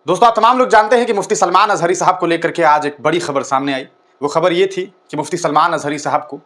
दोस्तों, आप तमाम लोग जानते हैं कि मुफ्ती सलमान अजहरी साहब को लेकर के आज एक बड़ी खबर सामने आई। वो खबर ये थी कि मुफ्ती सलमान अजहरी साहब को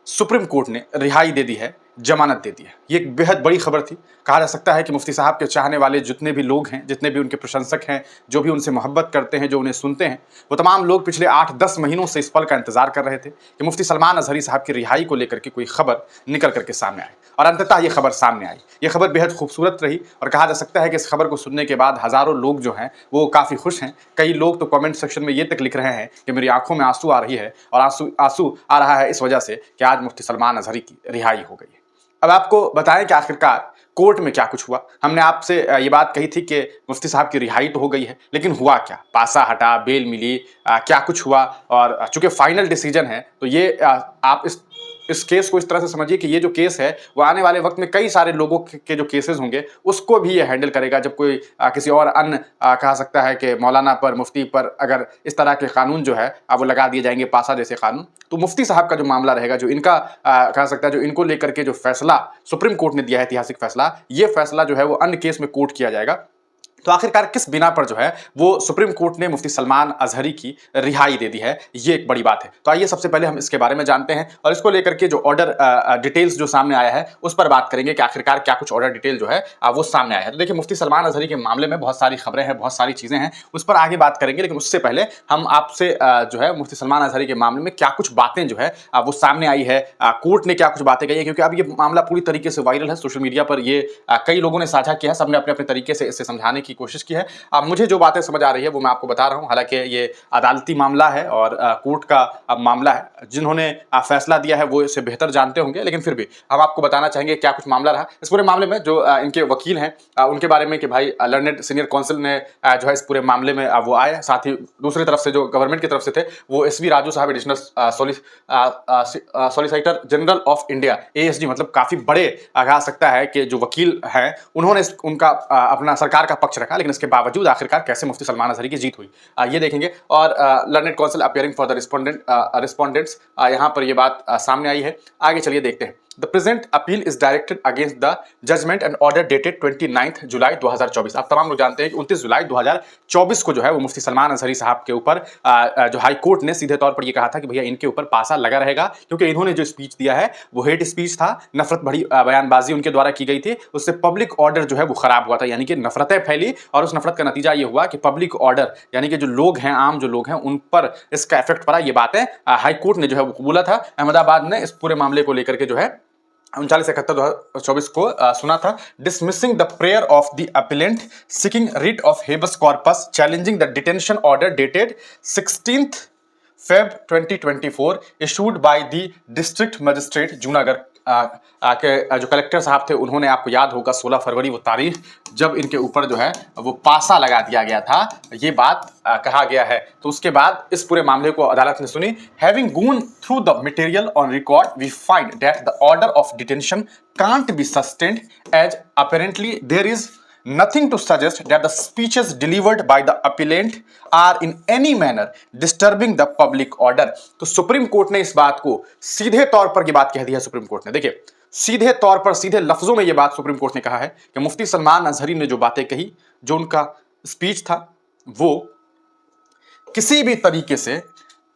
सुप्रीम कोर्ट ने रिहाई दे दी है, जमानत दे दी है। ये एक बेहद बड़ी खबर थी। कहा जा सकता है कि मुफ्ती साहब के चाहने वाले जितने भी लोग हैं, जितने भी उनके प्रशंसक हैं, जो भी उनसे मोहब्बत करते हैं, जो उन्हें सुनते हैं, वो तमाम लोग पिछले 8-10 महीनों से इस पल का इंतजार कर रहे थे कि मुफ्ती सलमान अजहरी साहब की रिहाई को लेकर के कोई खबर निकल करके सामने आए। और अंततः ये खबर सामने आई। ये खबर बेहद खूबसूरत रही और कहा जा सकता है कि इस खबर को सुनने के बाद हज़ारों लोग जो हैं वो काफ़ी खुश हैं। कई लोग तो कमेंट सेक्शन में ये तक लिख रहे हैं कि मेरी आंखों में आंसू आ रही है और आंसू आंसू आ रहा है इस वजह से कि आज मुफ्ती सलमान अजहरी की रिहाई हो गई है। अब आपको बताएं कि आखिरकार कोर्ट में क्या कुछ हुआ। हमने आपसे ये बात कही थी कि मुफ्ती साहब की रिहाई तो हो गई है, लेकिन हुआ क्या? पासा हटा, बेल मिली, क्या कुछ हुआ? और चूंकि फाइनल डिसीजन है तो ये आप इस केस को इस तरह से समझिए कि ये जो केस है वो आने वाले वक्त में कई सारे लोगों के जो केसेस होंगे उसको भी ये हैंडल करेगा। जब कोई किसी और अन्य कहा सकता है कि मौलाना पर, मुफ्ती पर अगर इस तरह के कानून जो है वो लगा दिए जाएंगे, पासा जैसे कानून, तो मुफ्ती साहब का जो मामला रहेगा, जो इनका कहा सकता है, जो इनको लेकर के जो फैसला सुप्रीम कोर्ट ने दिया है, ऐतिहासिक फैसला, ये फैसला जो है वो अन्य केस में कोर्ट किया जाएगा। तो आखिरकार किस बिना पर जो है वो सुप्रीम कोर्ट ने मुफ्ती सलमान अजहरी की रिहाई दे दी है, ये एक बड़ी बात है। तो आइए सबसे पहले हम इसके बारे में जानते हैं और इसको लेकर के जो ऑर्डर डिटेल्स जो सामने आया है उस पर बात करेंगे कि आखिरकार क्या कुछ ऑर्डर डिटेल जो है वो सामने आया है। तो देखिए, मुफ्ती सलमान अजहरी के मामले में बहुत सारी खबरें हैं, बहुत सारी चीजें हैं, उस पर आगे बात करेंगे। लेकिन उससे पहले हम आपसे जो है मुफ्ती सलमान अजहरी के मामले में क्या कुछ बातें जो है वो सामने आई है, कोर्ट ने क्या कुछ बातें कही है, क्योंकि अब ये मामला पूरी तरीके से वायरल है सोशल मीडिया पर। ये कई लोगों ने साझा किया है, सबने अपने अपने तरीके से इसे समझाने की कोशिश की है। अब मुझे जो बातें समझ आ रही है वो मैं आपको बता रहा हूं। हालांकि ये अदालती मामला है और कोर्ट का मामला है। जिन्होंने फैसला दिया है वो इसे बेहतर जानते होंगे, लेकिन फिर भी हम आपको बताना चाहेंगे क्या कुछ मामला रहा इस पूरे मामले में। जो इनके वकील हैं उनके बारे में कि भाई लर्नेड सीनियर काउंसिल ने जो है इस पूरे मामले में वो आए। साथ ही दूसरी तरफ से जो गवर्नमेंट की तरफ से थे वो एसवी राजू साहब, additional solicitor general of India, ASD, मतलब काफी बड़े कहा सकता है कि जो वकील हैं उन्होंने उनका अपना सरकार का पक्ष रखा। लेकिन इसके बावजूद आखिरकार कैसे मुफ्ती सलमान अजहरी की जीत हुई ये देखेंगे। और learned council appearing for the respondents, यहाँ पर ये बात सामने आई है। आगे चलिए देखते हैं। The present appeal is directed against the judgment and order dated 29 जुलाई 2024। आप तमाम लोग जानते हैं कि 29 जुलाई 2024 को जो है वो मुफ्ती सलमान अजहरी साहब के ऊपर जो हाई कोर्ट ने सीधे तौर पर ये कहा था कि भैया इनके ऊपर पासा लगा रहेगा, क्योंकि इन्होंने जो स्पीच दिया है वो हेट स्पीच था, नफरत भरी बयानबाजी उनके द्वारा की गई थी। उससे पब्लिक ऑर्डर जो है वो खराब हुआ था, यानी कि नफरतें फैली और उस नफरत का नतीजा ये हुआ कि पब्लिक ऑर्डर, यानी कि जो लोग हैं, आम जो लोग हैं, उन पर इसका इफेक्ट पड़ा। ये बातें हाई कोर्ट ने जो है वो कबूला था। अहमदाबाद ने इस पूरे मामले को लेकर के जो है 39/71/2024 को सुना था। Dismissing the prayer of the appellate seeking writ of habeas corpus challenging the detention order dated 16 Feb 2024 issued by the district magistrate Junagadh के जो कलेक्टर साहब थे। उन्होंने, आपको याद होगा, 16 फरवरी वो तारीख जब इनके ऊपर जो है वो पासा लगा दिया गया था, ये बात कहा गया है। तो उसके बाद इस पूरे मामले को अदालत ने सुनी। Having gone through the material on record we find that the order of detention can't be sustained as apparently there is nothing to suggest that the speeches delivered by the appellant are in any manner disturbing the public order। तो supreme court ने इस बात को सीधे तौर पर ये बात कह दी है। सुप्रीम कोर्ट ने, देखिए, सीधे तौर पर, सीधे लफ्जों में ये बात सुप्रीम कोर्ट ने कहा है कि मुफ्ती सलमान अजहरी ने जो बातें कही, जो उनका स्पीच था, वो किसी भी तरीके से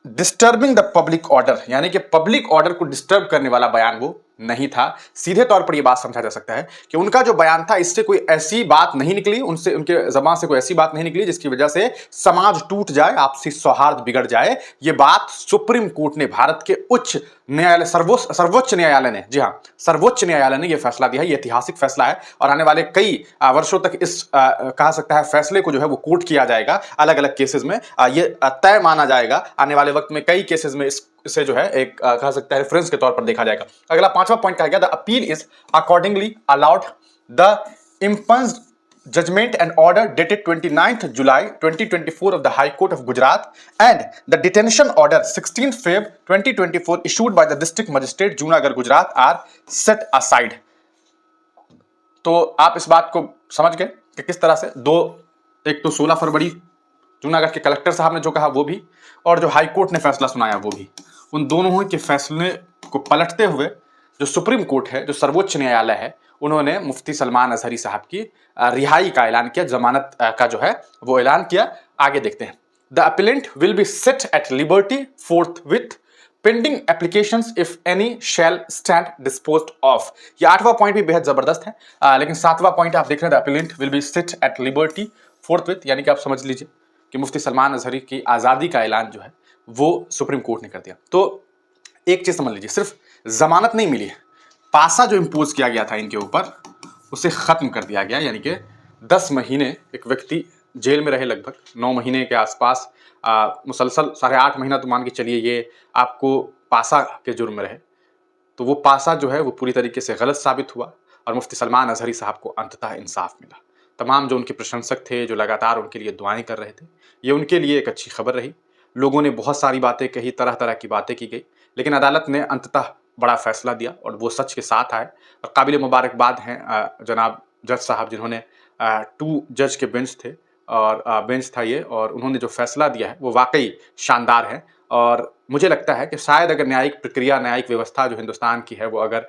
डिस्टर्बिंग द पब्लिक ऑर्डर, यानी कि पब्लिक ऑर्डर को डिस्टर्ब करने वाला बयान वो नहीं था। सीधे तौर पर यह बात समझा जा सकता है कि उनका जो बयान था, इससे कोई ऐसी बात नहीं निकली, उनसे, उनके जबान से कोई ऐसी बात नहीं निकली जिसकी वजह से समाज टूट जाए, आपसी सौहार्द बिगड़ जाए। ये बात सुप्रीम कोर्ट ने, भारत के उच्च न्यायालय, सर्वोच्च न्यायालय ने, जी हाँ, सर्वोच्च न्यायालय ने यह फैसला दिया है। यह ऐतिहासिक फैसला है और आने वाले कई वर्षों तक इस कहा सकता है फैसले को जो है वो कोर्ट किया जाएगा। अलग अलग केसेस में ये तय माना जाएगा। आने वाले वक्त में कई केसेस में इसे जो है एक कहा सकता है रेफरेंस के तौर पर देखा जाएगा। अगला 5वां पॉइंट कहा गया, the appeal is accordingly allowed the impugned judgment and order dated 29th July 2024 of the High Court of Gujarat and the detention order 16th Feb 2024 issued by the District Magistrate Junagadh Gujarat are set aside। तो आप इस बात को समझ गए कि किस तरह से एक तो 16 फरवरी जूनागढ़ के कलेक्टर साहब ने जो कहा वो भी, और जो हाई कोर्ट ने फैसला सुनाया वो भी, उन दोनों के फैसले को पलटते हुए जो सुप्रीम कोर्ट है, जो सर्वोच्च न्यायालय है, उन्होंने मुफ्ती सलमान अजहरी साहब की रिहाई का ऐलान किया, जमानत का जो है वो ऐलान किया। आगे देखते हैं। The appellant will be set at liberty forthwith pending applications if any shall stand disposed of. ये 8वां पॉइंट भी बेहद जबरदस्त है। लेकिन 7वां पॉइंट आप देख रहे हैं, the appellant will be set at liberty forthwith, यानी कि आप समझ लीजिए कि मुफ्ती सलमान अजहरी की आज़ादी का ऐलान जो है वो सुप्रीम कोर्ट ने कर दिया। तो एक चीज समझ लीजिए, सिर्फ जमानत नहीं मिली है, पासा जो इम्पोज किया गया था इनके ऊपर उसे खत्म कर दिया गया। यानी कि 10 महीने एक व्यक्ति जेल में रहे, लगभग 9 महीने के आसपास, मुसलसल 8.5 महीना तो मान के चलिए ये आपको पासा के जुर्म में रहे। तो वो पासा जो है वो पूरी तरीके से गलत साबित हुआ और मुफ्ती सलमान अजहरी साहब को अंततः इंसाफ मिला। तमाम जो उनके प्रशंसक थे, जो लगातार उनके लिए दुआएं कर रहे थे, ये उनके लिए एक अच्छी खबर रही। लोगों ने बहुत सारी बातें कही, तरह तरह की बातें की गई, लेकिन अदालत ने अंततः बड़ा फैसला दिया और वो सच के साथ आए। और काबिल मुबारकबाद हैं जनाब जज साहब, जिन्होंने 2 जज के बेंच थे और बेंच था ये, और उन्होंने जो फैसला दिया है वो वाकई शानदार है। और मुझे लगता है कि शायद अगर न्यायिक प्रक्रिया, न्यायिक व्यवस्था जो हिंदुस्तान की है वो अगर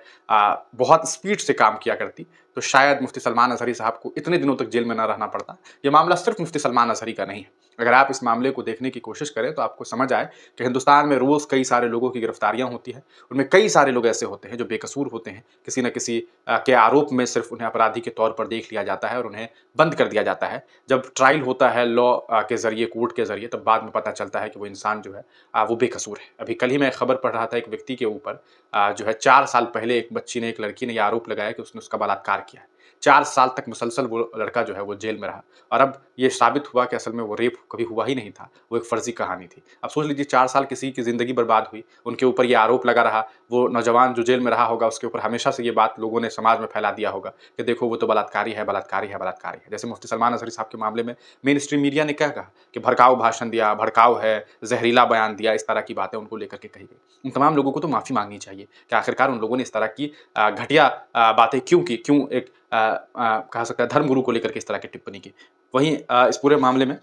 बहुत स्पीड से काम किया करती, तो शायद मुफ्ती सलमान अजहरी साहब को इतने दिनों तक जेल में ना रहना पड़ता। ये मामला सिर्फ मुफ्ती सलमान अजहरी का नहीं है। अगर आप इस मामले को देखने की कोशिश करें तो आपको समझ आए कि हिंदुस्तान में रोज़ कई सारे लोगों की गिरफ्तारियां होती हैं। उनमें कई सारे लोग ऐसे होते हैं जो बेकसूर होते हैं, किसी न किसी के आरोप में सिर्फ उन्हें अपराधी के तौर पर देख लिया जाता है और उन्हें बंद कर दिया जाता है। जब ट्रायल होता है लॉ के ज़रिए, कोर्ट के ज़रिए, तब बाद में पता चलता है कि वो इंसान जो है वो बेकसूर है। अभी कल ही मैं खबर पढ़ रहा था, एक व्यक्ति के ऊपर जो है 4 साल पहले एक बच्ची ने, एक लड़की ने ये आरोप लगाया कि उसने उसका बलात्कार किया है। 4 साल तक मुसलसल वो लड़का जो है वो जेल में रहा और अब ये साबित हुआ कि असल में वो रेप कभी हुआ ही नहीं था, वो एक फर्जी कहानी थी। अब सोच लीजिए 4 साल किसी की ज़िंदगी बर्बाद हुई, उनके ऊपर ये आरोप लगा रहा, वो नौजवान जो जेल में रहा होगा उसके ऊपर हमेशा से ये बात लोगों ने समाज में फैला दिया होगा कि देखो वो तो बलात्कारी है, बलात्कारी है, बलात्कारी है। जैसे मुफ्ती सलमान अजहरी साहब के मामले में मेन स्ट्रीम मीडिया ने क्या कहा कि भड़काऊ भाषण दिया, भड़काऊ है, जहरीला बयान दिया, इस तरह की बातें उनको लेकर के कही गई। उन तमाम लोगों को तो माफ़ी माँगनी चाहिए कि आखिरकार उन लोगों ने इस तरह की घटिया बातें क्यों की, क्यों एक कहा सकता है धर्मगुरु को लेकर के इस तरह की टिप्पणी की। वहीं इस पूरे मामले में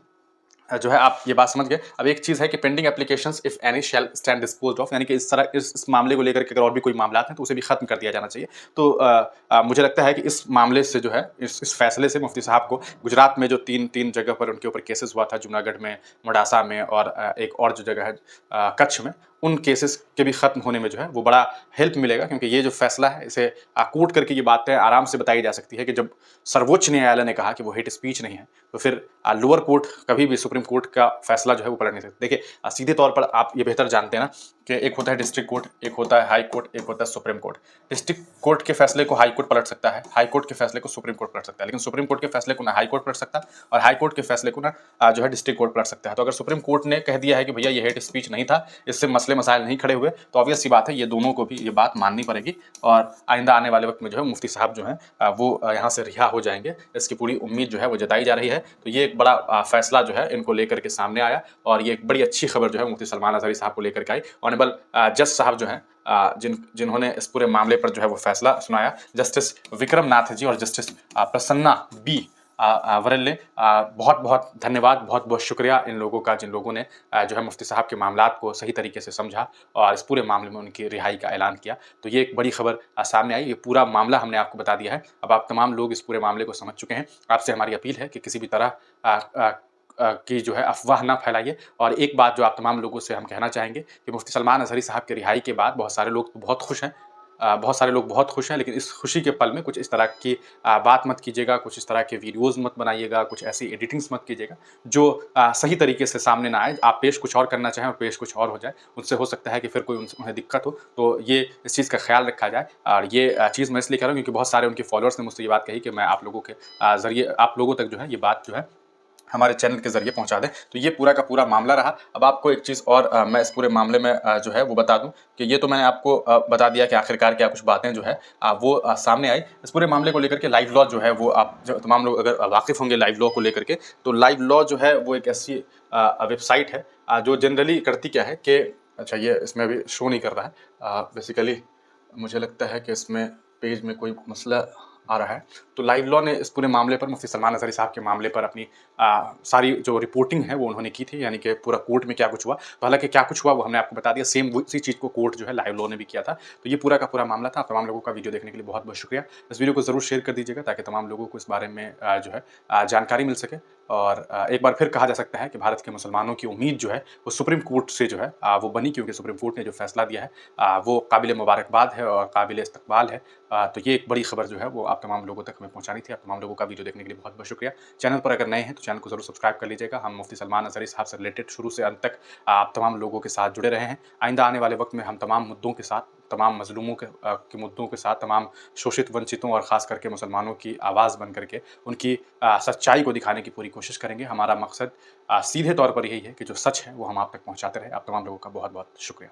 जो है आप ये बात समझ गए। अब एक चीज़ है कि pending applications if any shall stand disposed of, यानी कि इस तरह इस मामले को लेकर के अगर और भी कोई मामलात हैं तो उसे भी खत्म कर दिया जाना चाहिए। तो मुझे लगता है कि इस मामले से जो है इस फैसले से मुफ्ती साहब को गुजरात में जो 3 जगह पर उनके ऊपर केसेस हुआ था, जूनागढ़ में, मोडासा में और एक और जो जगह है कच्छ में, उन केसेस के भी खत्म होने में जो है वो बड़ा हेल्प मिलेगा। क्योंकि ये जो फैसला है इसे कोर्ट करके ये बातें आराम से बताई जा सकती है कि जब सर्वोच्च न्यायालय ने कहा कि वो हेट स्पीच नहीं है, तो फिर लोअर कोर्ट कभी भी सुप्रीम कोर्ट का फैसला जो है वो पलट नहीं सकते। देखिए सीधे तौर पर आप ये बेहतर जानते हैं ना कि एक होता है डिस्ट्रिक्ट कोर्ट, एक होता है हाई कोर्ट, एक होता है सुप्रीम कोर्ट। डिस्ट्रिक्ट कोर्ट के फैसले को हाई कोर्ट पलट सकता है, हाई कोर्ट के फैसले को सुप्रीम कोर्ट पलट सकता है, लेकिन सुप्रीम कोर्ट के फैसले को ना हाई कोर्ट पलट सकता और हाई कोर्ट के फैसले को ना जो है डिस्ट्रिक्ट कोर्ट पलट सकता है। तो अगर सुप्रीम कोर्ट ने कह दिया है कि भैया ये हेट स्पीच नहीं था, इससे मसले मसाइल नहीं खड़े हुए, तो ऑब्वियस सी बात है ये दोनों को भी ये बात माननी पड़ेगी और आइंदा आने वाले वक्त में जो है मुफ्ती साहब जो है वो यहाँ से रिहा हो जाएंगे, इसकी पूरी उम्मीद जो है वो जताई जा रही है। तो ये एक बड़ा फैसला जो है इनको लेकर के सामने आया और ये एक बड़ी अच्छी खबर जो है मुफ्ती सलमान अजहरी साहब को लेकर के आई। ऑनरेबल जज साहब जो हैं जिन्होंने इस पूरे मामले पर जो है वो फैसला सुनाया, जस्टिस विक्रम नाथ जी और जस्टिस प्रसन्ना बी वरल ने, बहुत बहुत धन्यवाद, बहुत बहुत शुक्रिया इन लोगों का, जिन लोगों ने जो है मुफ्ती साहब के मामलात को सही तरीके से समझा और इस पूरे मामले में उनकी रिहाई का ऐलान किया। तो ये एक बड़ी खबर सामने आई, ये पूरा मामला हमने आपको बता दिया है। अब आप तमाम लोग इस पूरे मामले को समझ चुके हैं। आपसे हमारी अपील है कि किसी भी तरह की जो है अफवाह ना फैलाइए। और एक बात जो आप तमाम लोगों से हम कहना चाहेंगे कि मुफ्ती सलमान अजहरी साहब की रिहाई के बाद बहुत सारे लोग बहुत खुश हैं, बहुत सारे लोग बहुत खुश हैं, लेकिन इस खुशी के पल में कुछ इस तरह की बात मत कीजिएगा, कुछ इस तरह के वीडियोज़ मत बनाइएगा, कुछ ऐसी एडिटिंग्स मत कीजिएगा जो सही तरीके से सामने ना आए। आप पेश कुछ और करना चाहें और पेश कुछ और हो जाए, उससे हो सकता है कि फिर कोई उन्हें दिक्कत हो। तो ये इस चीज़ का ख्याल रखा जाए। और ये चीज़ मैं इसलिए कह रहा हूँ क्योंकि बहुत सारे उनके फॉलोअर्स ने मुझसे ये बात कही कि मैं आप लोगों के ज़रिए आप लोगों तक जो है ये बात जो है हमारे चैनल के ज़रिए पहुंचा दें। तो ये पूरा का पूरा मामला रहा। अब आपको एक चीज़ और मैं इस पूरे मामले में जो है वो बता दूं कि ये तो मैंने आपको बता दिया कि आखिरकार क्या कुछ बातें जो है वो सामने आई। इस पूरे मामले को लेकर के लाइव लॉ जो है वो आप जो तमाम लोग अगर वाकिफ़ होंगे लाइव लॉ को लेकर के, तो लाइव लॉ जो है वो एक ऐसी वेबसाइट है जो जनरली करती क्या है कि अच्छा ये इसमें अभी शो नहीं कर रहा है। बेसिकली मुझे लगता है कि इसमें पेज में कोई मसला आ रहा है। तो लाइव लॉ ने इस पूरे मामले पर, मुफ्ती सलमान अज़हरी साहब के मामले पर अपनी सारी जो रिपोर्टिंग है वो उन्होंने की थी, यानी कि पूरा कोर्ट में क्या कुछ हुआ। तो हालाँकि क्या कुछ हुआ वो हमने आपको बता दिया, सेम उसी चीज़ को कोर्ट जो है लाइव लॉ ने भी किया था। तो ये पूरा का पूरा मामला था। आप तमाम लोगों का वीडियो देखने के लिए बहुत-बहुत शुक्रिया। इस वीडियो को ज़रूर शेयर कर दीजिएगा ताकि तमाम लोगों को इस बारे में जो है जानकारी मिल सके। और एक बार फिर कहा जा सकता है कि भारत के मुसलमानों की उम्मीद जो है वो सुप्रीम कोर्ट से जो है वो बनी, क्योंकि सुप्रीम कोर्ट ने जो फैसला दिया है वो काबिल मुबारकबाद है और काबिल इस्तकबाल है। तो ये एक बड़ी खबर जो है वो आप तमाम लोगों तक हमें पहुँचानी थी। आप तमाम लोगों का वीडियो देखने के लिए बहुत-बहुत शुक्रिया। चैनल पर अगर नए हैं तो चैनल को ज़रूर सब्सक्राइब कर लीजिएगा। हम मुफ्ती सलमान अज़हरी साहब से रिलेटेड शुरू से अंत तक आप तमाम लोगों के साथ जुड़े रहे हैं। आइंदा आने वाले वक़्त में हम तमाम मुद्दों के साथ, तमाम मज़लूमों के मुद्दों के साथ, तमाम शोषित वंचितों और ख़ास करके मुसलमानों की आवाज़ बन करके उनकी सच्चाई को दिखाने की पूरी कोशिश करेंगे। हमारा मकसद सीधे तौर पर यही है कि जो सच है वो हम आप तक पहुँचाते रहें। आप तमाम लोगों का बहुत-बहुत शुक्रिया।